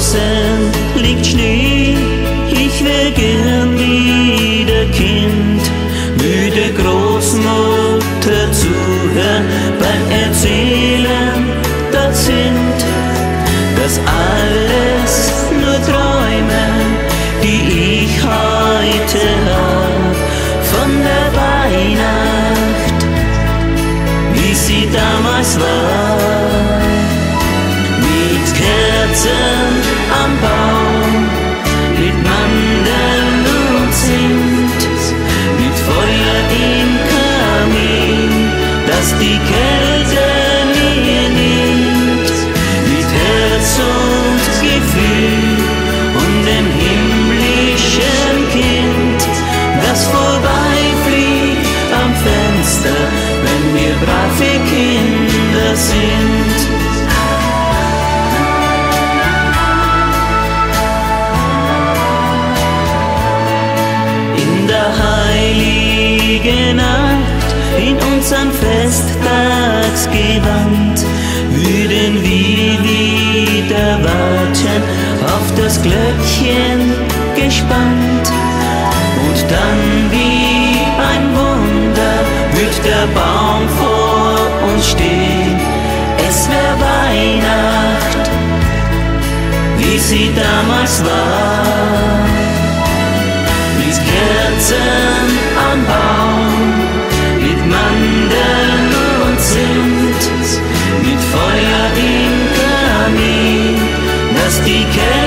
draußen liegt Schnee, ich wär gern wieder Kind. Müde Großmutter zuhören beim Erzählen, das sind das alles nur Träume, die ich heute hab von der Weihnacht, wie sie damals war. Mit Kerzen am Baum, mit Mandeln und Zimt, mit Feuer im Kamin, das die Kälte mir nimmt, mit Herz und Gefühl und dem himmlischen Kind, das vorbeifliegt am Fenster, wenn wir brave Kinder sind. In der heiligen Nacht, in unserem Festtagsgewand, würden wir wieder warten, auf das Glöckchen gespannt. Und dann wie ein Wunder wird der Baum vor uns stehen. Es wär Weihnacht, wie sie damals war. Mit Kerzen am Baum, mit Mandeln und Zimt, mit Feuer im Kamin, das die Kälte